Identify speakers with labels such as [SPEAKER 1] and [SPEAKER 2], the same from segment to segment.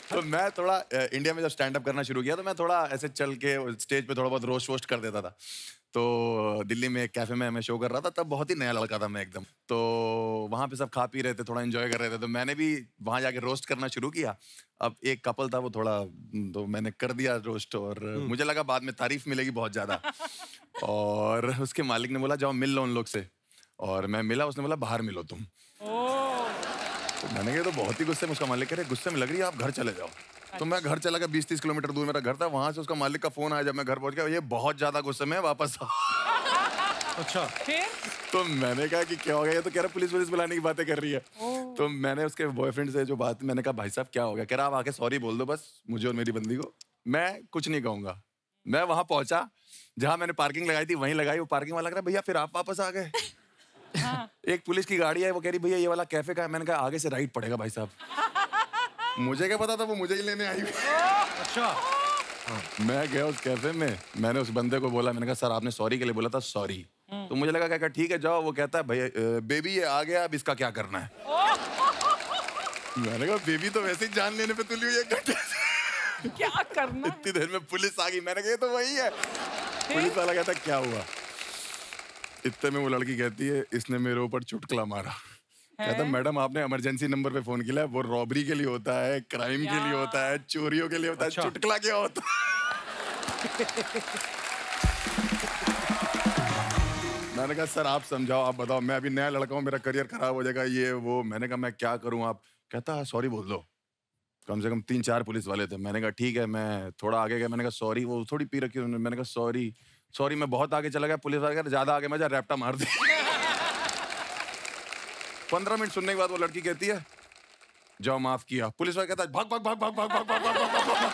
[SPEAKER 1] तो मैं थोड़ा इंडिया में जब स्टैंड अप करना शुरू किया तो मैं थोड़ा ऐसे चल के स्टेज पे थोड़ा बहुत रोस्ट वोस्ट कर देता था। तो दिल्ली में एक कैफे में मैं शो कर रहा था, तब बहुत ही नया लड़का था मैं एकदम। तो वहाँ पे सब खा पी रहे थे, थोड़ा एंजॉय कर रहे थे, तो मैंने भी वहाँ जाके रोस्ट करना शुरू किया। अब एक कपल था, वो थोड़ा तो मैंने कर दिया रोस्ट, और मुझे लगा बाद में तारीफ मिलेगी बहुत ज्यादा। और उसके मालिक ने बोला जाओ मिल लो उन लोग से, और मैं मिला, उसने बोला बाहर मिलो तुम। तो मैंने कहा तो बहुत ही गुस्से में, उसका मालिक कह रहे गुस्से में लग रही है, आप घर चले जाओ। तो मैं घर चला गया, 20-30 किलोमीटर दूर मेरा घर था। वहां से उसका मालिक का फोन आया जब मैं घर पहुंच गया, ये बहुत ज्यादा गुस्से में, वापस आओ।
[SPEAKER 2] अच्छा, फिर?
[SPEAKER 1] तो मैंने कहा कि क्या हो गया, ये तो कह रहा पुलिस बुलाने की बातें कर रही है। तो मैंने उसके बॉयफ्रेंड से जो बात, मैंने कहा भाई साहब क्या हो गया, कह रहा आप आके सॉरी बोल दो बस मुझे और मेरी बंदी को, मैं कुछ नहीं कहूंगा। मैं वहां पहुंचा, जहां मैंने पार्किंग लगाई थी वहीं लगाई। वो पार्किंग वाला कह रहा भैया फिर आप वापस आ गए। एक पुलिस की गाड़ी है, वो कह रही भैया ये वाला कैफे का है। मैंने कहा आगे से राइट पड़ेगा भाई साहब। मुझे क्या पता था वो मुझे ही लेने आई हुई।
[SPEAKER 2] अच्छा।
[SPEAKER 1] मैं गया उस कैफे में, मैंने उस बंदे को बोला, मैंने कहा सर आपने सॉरी के लिए बोला था, सॉरी। तो मुझे लगा क्या ठीक है जाओ। वो कहता है भैया बेबी ये आ गया, अब इसका क्या करना है। मैंने कहा बेबी तो वैसे ही जान लेने पे तुली हुई है,
[SPEAKER 2] क्या करना।
[SPEAKER 1] इतनी देर में पुलिस आ गई। मैंने कहा ये तो वही है। पुलिस वाला कहता क्या हुआ। इतने में वो लड़की कहती है इसने मेरे ऊपर चुटकुला मारा। कहता मैडम आपने इमरजेंसी नंबर पे फोन किया, वो रॉबरी के लिए होता है, क्राइम के लिए होता है, चोरियों के लिए होता है। अच्छा। चुटकुला क्या होता है। मैंने कहा सर आप समझाओ, आप बताओ, मैं अभी नया लड़का हूँ, मेरा करियर खराब हो जाएगा ये वो। मैंने कहा मैं क्या करूँ। आप कहता सॉरी बोल दो। कम से कम 3-4 पुलिस वाले थे। मैंने कहा ठीक है। मैं थोड़ा आगे गया, मैंने कहा सॉरी। वो थोड़ी पी रखी उन्होंने। मैंने कहा सॉरी। मैं बहुत आगे चला गया। पुलिस वाले कहते ज्यादा आगे मजा, रैप्टा मार दी। 15 मिनट सुनने के बाद वो लड़की कहती है जाओ माफ किया। पुलिस वाला कहता है भाग भाग भाग भाग भाग भाग भाग भाग भाग।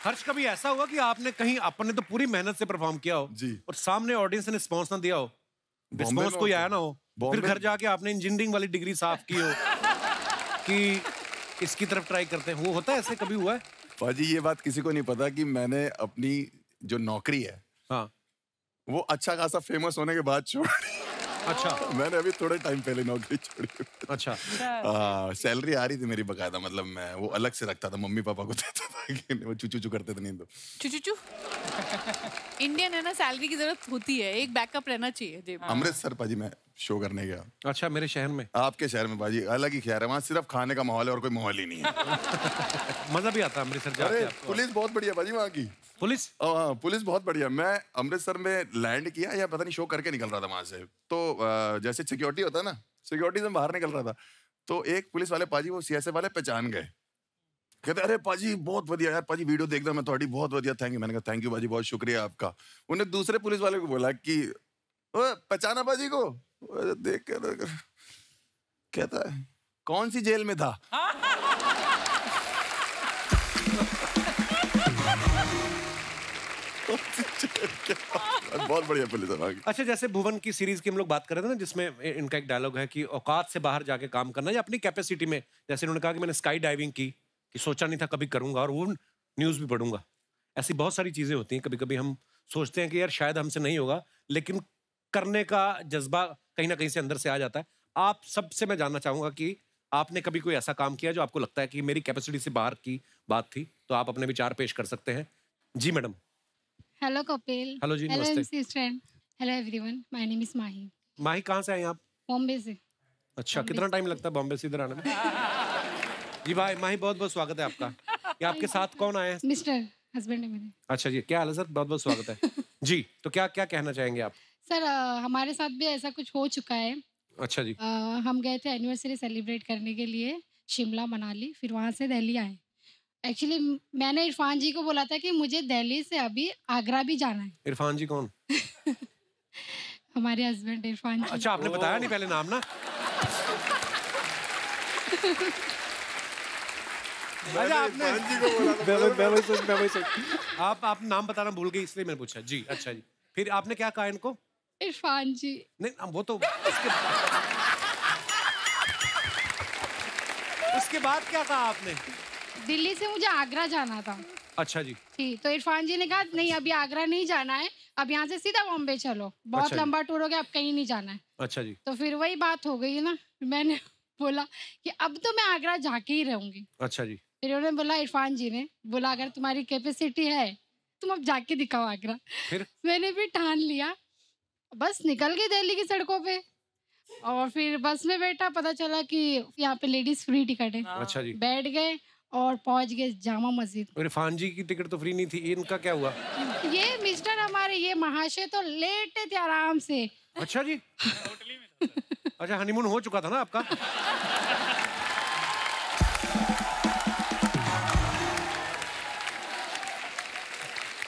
[SPEAKER 2] हर्ष कभी ऐसा हुआ कि आपने कहीं, आपने तो पूरी मेहनत से परफॉर्म किया हो
[SPEAKER 1] जी,
[SPEAKER 2] और सामने ऑडियंस ने रिस्पॉन्स ना दिया हो, रिस्पॉन्स कोई आया ना हो, फिर घर जाके आपने इंजीनियरिंग वाली डिग्री साफ की हो कि इसकी तरफ ट्राई करते हैं, वो होता है ऐसे, कभी हुआ है?
[SPEAKER 1] पाजी ये बात किसी को नहीं पता कि मैंने अपनी जो नौकरी है,
[SPEAKER 2] हाँ,
[SPEAKER 1] वो अच्छा खासा फेमस होने के बाद छोड़ी।
[SPEAKER 2] अच्छा।
[SPEAKER 1] मैंने अभी थोड़े टाइम पहले नौकरी छोड़ी।
[SPEAKER 2] अच्छा।
[SPEAKER 1] सैलरी आ रही थी मेरी बकायदा, मतलब मैं वो अलग से रखता था, मम्मी पापा को देता था कि वो चू करते थे। नहीं तो
[SPEAKER 3] चू इंडियन है ना, सैलरी की जरूरत होती है, एक बैकअप रहना चाहिए जेब में।
[SPEAKER 1] अमृतसर पाजी मैं शो करने गया।
[SPEAKER 2] अच्छा, मेरे शहर में?
[SPEAKER 1] आपके शहर में पाजी अलग ही शहर है, वहाँ सिर्फ खाने का माहौल है और कोई माहौल ही नहीं है।
[SPEAKER 2] मजा भी आता है अमृतसर जाके।
[SPEAKER 1] पुलिस बहुत बढ़िया पाजी वहाँ की।
[SPEAKER 2] पुलिस?
[SPEAKER 1] पुलिस बहुत बढ़िया। मैं अमृतसर में लैंड किया या पता नहीं शो करके निकल रहा था वहां से। तो जैसे सिक्योरिटी होता है ना, सिक्योरिटी से बाहर निकल रहा था, तो एक पुलिस वाले पाजी वो सीएसएफ वाले पहचान गए। कहते अरे पाजी बहुत बढ़िया यार, पाजी वीडियो देखदा मैं थोड़ी, बहुत बढ़िया, थैंक यू। मैंने कहा थैंक यू पाजी, बहुत शुक्रिया आपका। उन्हें दूसरे पुलिस वाले को बोला कि पहचाना पाजी को। देख कर कहता है कौन सी जेल में था। बहुत बढ़िया पुलिस है।
[SPEAKER 2] अच्छा, जैसे भुवन की सीरीज की हम लोग बात कर रहे थे ना, जिसमें इनका एक डायलॉग है कि औकात से बाहर जाके काम करना या अपनी कैपेसिटी में, जैसे उन्होंने कहा कि मैंने स्काई डाइविंग की, कि सोचा नहीं था कभी करूंगा और वो न्यूज भी पढ़ूंगा। ऐसी बहुत सारी चीजें होती हैं, कभी कभी हम सोचते हैं कि यार शायद हमसे नहीं होगा, लेकिन करने का जज्बा कहीं ना कहीं से अंदर से आ जाता है। आप सबसे मैं जानना चाहूंगा कि आपने कभी कोई ऐसा काम किया जो आपको लगता है कि मेरी कैपेसिटी से बाहर की बात थी, तो आप अपने विचार पेश कर सकते हैं। जी मैडम।
[SPEAKER 4] हेलो कपिल।
[SPEAKER 2] हेलो जी,
[SPEAKER 4] हेलो
[SPEAKER 2] नमस्ते।
[SPEAKER 4] MC friend. Hello everyone, my name is Mahi.
[SPEAKER 2] Mahi कहाँ से आए आप?
[SPEAKER 4] बॉम्बे से।
[SPEAKER 2] अच्छा, कितना टाइम लगता है बॉम्बे से इधर आने में? जी भाई, माही बहुत बहुत स्वागत है आपका। ये आपके साथ कौन आए हैं?
[SPEAKER 4] मिस्टर हस्बैंड है मेरे।
[SPEAKER 2] अच्छा जी, क्या हाल है सर? बहुत बहुत स्वागत है। जी, तो क्या क्या कहना चाहेंगे आप?
[SPEAKER 4] सर हमारे साथ भी ऐसा कुछ हो चुका है।
[SPEAKER 2] अच्छा जी।
[SPEAKER 4] हम गए थे एनिवर्सरी सेलिब्रेट करने के लिए शिमला मनाली, फिर वहाँ से दिल्ली आए। एक्चुअली मैंने इरफान जी को बोला था कि मुझे दिल्ली से अभी आगरा भी जाना है।
[SPEAKER 2] इरफान जी कौन?
[SPEAKER 4] हमारे हस्बैंड इरफान जी।
[SPEAKER 2] अच्छा, आपने बताया नहीं पहले नाम ना। अच्छा, आपने आप नाम बताना भूल गई इसलिए मैंने पूछा। जी, अच्छा जी। फिर आपने क्या कहा इनको?
[SPEAKER 4] इरफान जी।
[SPEAKER 2] नहीं, वो तो उसके बाद क्या कहा आपने?
[SPEAKER 4] दिल्ली से मुझे आगरा जाना था।
[SPEAKER 2] अच्छा जी।
[SPEAKER 4] ठीक, तो इरफान जी ने कहा नहीं अभी आगरा नहीं जाना है, अब यहाँ से सीधा बॉम्बे चलो, बहुत
[SPEAKER 2] अच्छा
[SPEAKER 4] लंबा टूर हो गया, अब कहीं नहीं जाना है।
[SPEAKER 2] अच्छा जी।
[SPEAKER 4] तो फिर वही बात हो गई ना, मैंने बोला कि अब तो मैं आगरा जाके ही रहूंगी।
[SPEAKER 2] अच्छा जी।
[SPEAKER 4] फिर उन्होंने बोला, इरफान जी ने बोला, अगर तुम्हारी कैपेसिटी है तुम अब जाके दिखाओ आगरा।
[SPEAKER 2] फिर
[SPEAKER 4] मैंने भी ठान लिया, बस निकल गई दिल्ली की सड़कों पे। और फिर बस में बैठा, पता चला कि यहाँ पे लेडीज फ्री टिकट है।
[SPEAKER 2] अच्छा जी।
[SPEAKER 4] बैठ गए और पहुंच गए जामा मस्जिद।
[SPEAKER 2] और इरफान जी की टिकट तो फ्री नहीं थी, इनका क्या हुआ?
[SPEAKER 4] ये मिस्टर हमारे, ये महाशय तो लेटे थे आराम से।
[SPEAKER 2] अच्छा जी। अच्छा, हनीमून हो चुका था ना आपका?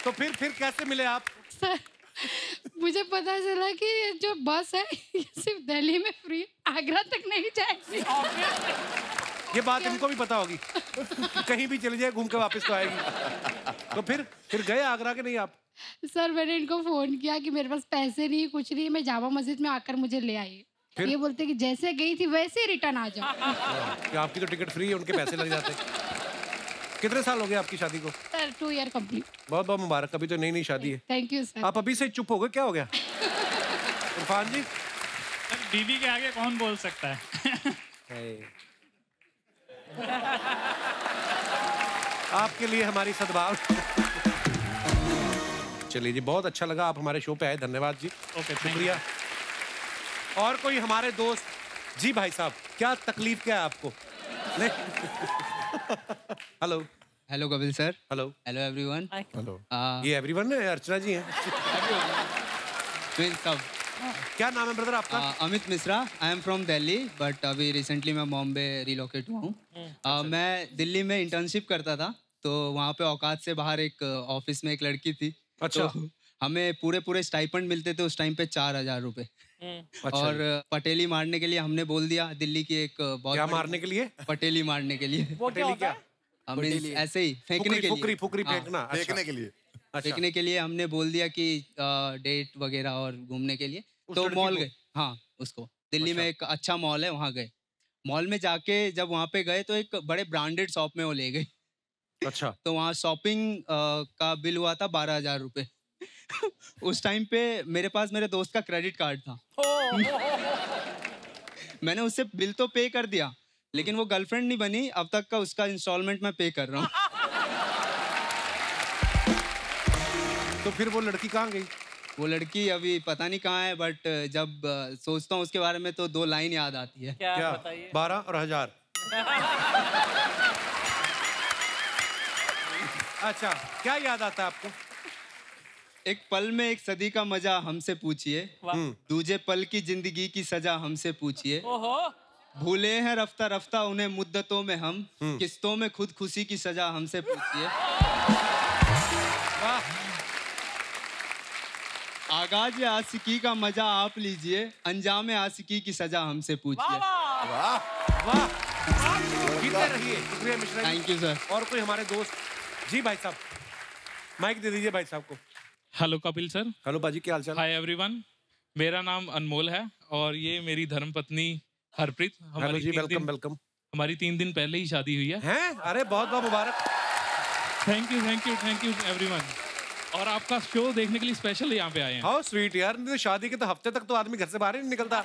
[SPEAKER 2] तो फिर कैसे मिले आप?
[SPEAKER 4] सर, मुझे पता चला कि ये जो बस है ये सिर्फ दिल्ली में फ्री, आगरा तक नहीं जाएगी।
[SPEAKER 2] ये बात इनको भी पता होगी कि कहीं भी चली जाए घूम के वापस तो आएगी। तो फिर गए आगरा के नहीं आप?
[SPEAKER 4] सर, मैंने इनको फोन किया कि मेरे पास पैसे नहीं, कुछ नहीं, मैं जामा मस्जिद में आकर मुझे ले आई।
[SPEAKER 2] फिर?
[SPEAKER 4] ये बोलते कि जैसे गई थी वैसे ही रिटर्न आ जाओ।
[SPEAKER 2] कि आपकी तो टिकट फ्री है, उनके पैसे लग जाते। कितने साल हो गए आपकी शादी को?
[SPEAKER 4] Sir 2 year complete.
[SPEAKER 2] बहुत बहुत मुबारक, अभी तो नई शादी है।
[SPEAKER 4] Thank you sir.
[SPEAKER 2] आप अभी से चुप हो गए, क्या हो गया? इरफान जी,
[SPEAKER 5] सर बीवी के आगे कौन बोल सकता है?
[SPEAKER 2] आपके लिए हमारी सद्भाव। चलिए जी, बहुत अच्छा लगा आप हमारे शो पे आए, धन्यवाद जी।
[SPEAKER 5] ओके,
[SPEAKER 2] शुक्रिया। और कोई हमारे दोस्त? जी भाई साहब, क्या तकलीफ क्या है आपको? Hello.
[SPEAKER 6] Hello Kapil sir.
[SPEAKER 2] Hello.
[SPEAKER 6] Hello everyone.
[SPEAKER 1] Hello.
[SPEAKER 2] ये एवरीवन है, अर्चना जी हैं।
[SPEAKER 6] सब।
[SPEAKER 2] क्या नाम है ब्रदर आपका?
[SPEAKER 6] Amit Mishra. I am from Delhi but अभी रिसेंटली मैं बॉम्बे रिलोकेट हुआ हूँ। मैं दिल्ली में इंटर्नशिप करता था, तो वहाँ पे औकात से बाहर एक ऑफिस में एक लड़की थी।
[SPEAKER 2] अच्छा।
[SPEAKER 6] तो हमें पूरे स्टाइपेंड मिलते थे उस टाइम पे 4000 रुपए।
[SPEAKER 2] अच्छा।
[SPEAKER 6] और पटेली मारने के लिए हमने बोल दिया, दिल्ली की एक बहुत
[SPEAKER 2] क्या
[SPEAKER 6] बड़ी-
[SPEAKER 2] मारने के लिए?
[SPEAKER 6] पटेली मारने के लिए।
[SPEAKER 2] वो क्या होता है?
[SPEAKER 6] ऐसे ही फेंकने के लिए।
[SPEAKER 2] फुकरी
[SPEAKER 6] हाँ,
[SPEAKER 2] फेंकना। अच्छा।
[SPEAKER 1] देखने के लिए।
[SPEAKER 2] अच्छा।
[SPEAKER 6] फेंकने के लिए हमने बोल दिया कि डेट वगैरह और घूमने के लिए।
[SPEAKER 2] उस
[SPEAKER 6] तो
[SPEAKER 2] लड़की
[SPEAKER 6] मॉल
[SPEAKER 2] को?
[SPEAKER 6] गए। हाँ, उसको दिल्ली
[SPEAKER 2] अच्छा।
[SPEAKER 6] में एक अच्छा मॉल है, वहाँ गए। मॉल में जाके जब वहाँ पे गए तो एक बड़े ब्रांडेड शॉप में वो ले गए।
[SPEAKER 2] अच्छा।
[SPEAKER 6] तो वहाँ शॉपिंग का बिल हुआ था 12,000 रुपए। उस टाइम पे मेरे पास मेरे दोस्त का क्रेडिट कार्ड था। मैंने उससे बिल तो पे कर दिया, लेकिन वो गर्लफ्रेंड नहीं बनी, अब तक का उसका इंस्टॉलमेंट मैं पे कर रहा हूँ।
[SPEAKER 2] तो फिर वो लड़की कहाँ गई?
[SPEAKER 6] वो लड़की अभी पता नहीं कहाँ है, बट जब सोचता हूँ उसके बारे में तो 2 लाइन याद आती है।
[SPEAKER 2] क्या? 12 और 1000। अच्छा, क्या याद आता है आपको?
[SPEAKER 6] एक पल में एक सदी का मजा हमसे पूछिए, दूजे पल की जिंदगी की सजा हमसे पूछिए। भूले हैं रफ्ता रफ्ता उन्हें मुद्दतों में हम, किस्तों में खुद खुशी की सजा हमसे पूछिए।
[SPEAKER 2] वाह।
[SPEAKER 6] आगाज आशिकी का मजा आप लीजिए, अंजाम आशिकी की सजा हमसे पूछिए।
[SPEAKER 1] वाह।
[SPEAKER 2] वाह। जीते रहिए। शुक्रिया Mishra ji.
[SPEAKER 6] Thank you sir.
[SPEAKER 2] और कोई हमारे दोस्त? जी भाई साहब, माइक दे दीजिए भाई साहब को।
[SPEAKER 5] Hello Kapil sir.
[SPEAKER 2] हेलो बाजी, क्या हालचाल?
[SPEAKER 5] Hi everyone. मेरा नाम अनमोल है और ये मेरी धर्मपत्नी हरप्रीत।
[SPEAKER 2] हेलो जी, वेलकम वेलकम।
[SPEAKER 5] हमारी 3 दिन पहले ही शादी हुई है।
[SPEAKER 2] हैं? अरे बहुत बहुत मुबारक।
[SPEAKER 5] Thank you everyone. और आपका शो देखने के लिए स्पेशल यहाँ पे आए हैं।
[SPEAKER 2] हाउ स्वीट यार, नहीं तो शादी के तो हफ्ते तक तो आदमी घर से बाहर ही नहीं निकलता।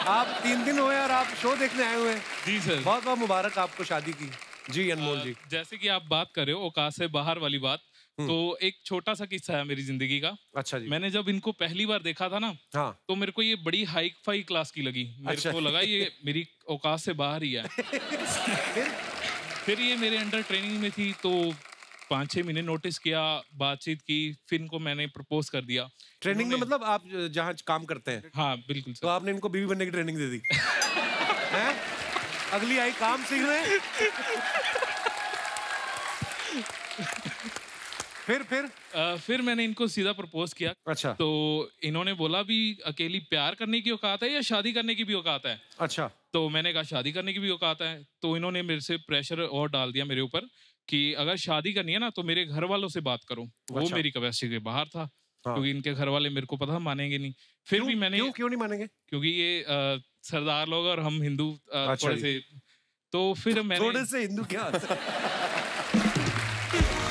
[SPEAKER 2] आप 3 दिन हुए और आप शो देखने आए हुए हैं।
[SPEAKER 5] जी सर।
[SPEAKER 2] बहुत बहुत मुबारक आपको शादी की। जी अनमोल जी।
[SPEAKER 5] जैसे कि आप बात कर रहे हो औकात से बाहर वाली बात, तो एक छोटा सा किस्सा है मेरी जिंदगी का।
[SPEAKER 2] अच्छा जी।
[SPEAKER 5] मैंने जब इनको पहली बार देखा था ना,
[SPEAKER 2] हाँ।
[SPEAKER 5] तो मेरे को ये बड़ी हाई फाई क्लास की लगी। मेरे
[SPEAKER 2] अच्छा।
[SPEAKER 5] को लगा ये मेरी औकात से बाहर ही है। फिर ये मेरे अंडर ट्रेनिंग में थी, तो 5-6 महीने नोटिस किया, बातचीत की, फिर इनको मैंने प्रपोज कर दिया।
[SPEAKER 2] ट्रेनिंग में मतलब आप जहाँ काम करते हैं?
[SPEAKER 5] हाँ बिल्कुल
[SPEAKER 2] तो
[SPEAKER 5] सर।
[SPEAKER 2] आपने इनको बीवी बनने की ट्रेनिंग दे दी? हैं? अगली आई काम सीखने। फिर
[SPEAKER 5] मैंने इनको सीधा प्रपोज किया।
[SPEAKER 2] अच्छा।
[SPEAKER 5] तो इन्होंने बोला भी अकेली प्यार करने की औकात है या शादी करने की भी औकात है।
[SPEAKER 2] अच्छा।
[SPEAKER 5] तो मैंने कहा शादी करने की भी औकात है। तो इन्होंने मेरे से प्रेशर और डाल दिया मेरे ऊपर कि अगर शादी करनी है ना तो मेरे घर वालों से बात करो। वो
[SPEAKER 2] अच्छा।
[SPEAKER 5] मेरी कैपेसिटी के बाहर था।
[SPEAKER 2] हाँ।
[SPEAKER 5] क्योंकि इनके घर वाले मेरे को पता मानेंगे नहीं। फिर भी मैंने
[SPEAKER 2] क्यों नहीं मानेंगे?
[SPEAKER 5] क्योंकि ये सरदार लोग और हम हिंदू
[SPEAKER 2] अच्छा
[SPEAKER 5] थोड़े से, तो फिर मैंने
[SPEAKER 2] थोड़े से हिंदू क्या?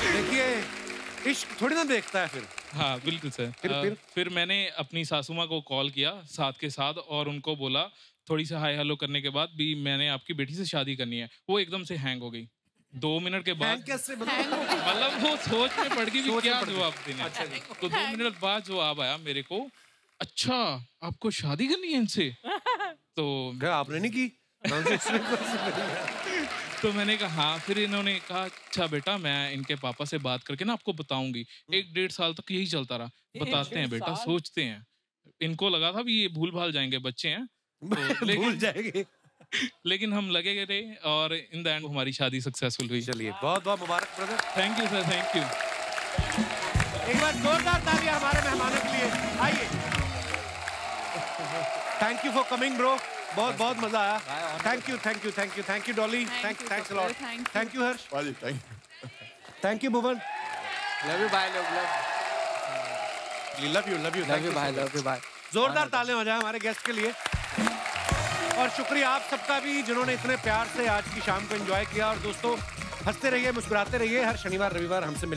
[SPEAKER 2] देखिए, इश्क थोड़ी ना देखता है फिर।
[SPEAKER 5] हाँ बिल्कुल सर। फिर मैंने अपनी सासू माँ को कॉल किया साथ के साथ और उनको बोला, थोड़ी सी हाय हेलो करने के बाद भी मैंने आपकी बेटी से शादी करनी है। वो एकदम से हैंग हो गई 2 मिनट के बाद। मतलब वो सोच में पड़ गई भी क्या जवाब देना। तो 2 मिनट बाद जवाब आया मेरे को, अच्छा आपको शादी करनी है इनसे? तो
[SPEAKER 2] आपने नहीं की?
[SPEAKER 5] तो मैंने कहा हाँ। फिर इन्होंने कहा अच्छा बेटा मैं इनके पापा से बात करके ना आपको बताऊंगी। 1-1.5 साल तक यही चलता रहा। बताते हैं बेटा, सोचते हैं। इनको लगा था भी ये भूल भाल जाएंगे, बच्चे हैं तो
[SPEAKER 2] भूल जाएंगे।
[SPEAKER 5] लेकिन हम लगे रहे और इन द एंड हमारी शादी सक्सेसफुल हुई।
[SPEAKER 2] चलिए बहुत बहुत मुबारक brother.
[SPEAKER 5] Thank you sir, thank you.
[SPEAKER 2] एक बार जोरदार तालियां हमारे मेहमानों के लिए। आइए। Thank you for coming bro. बहुत बहुत मजा आया। Thank you, thank you, thank you, thank you Dolly, thanks a lot, thank you Harsh, thank you Bhuvan,
[SPEAKER 7] love you bye,
[SPEAKER 2] love you
[SPEAKER 7] bye, love you bye.
[SPEAKER 2] जोरदार तालियां हो जाए हमारे गेस्ट के लिए। और शुक्रिया आप सबका भी जिन्होंने इतने प्यार से आज की शाम को एंजॉय किया। और दोस्तों हंसते रहिए, मुस्कुराते रहिए। हर शनिवार रविवार हमसे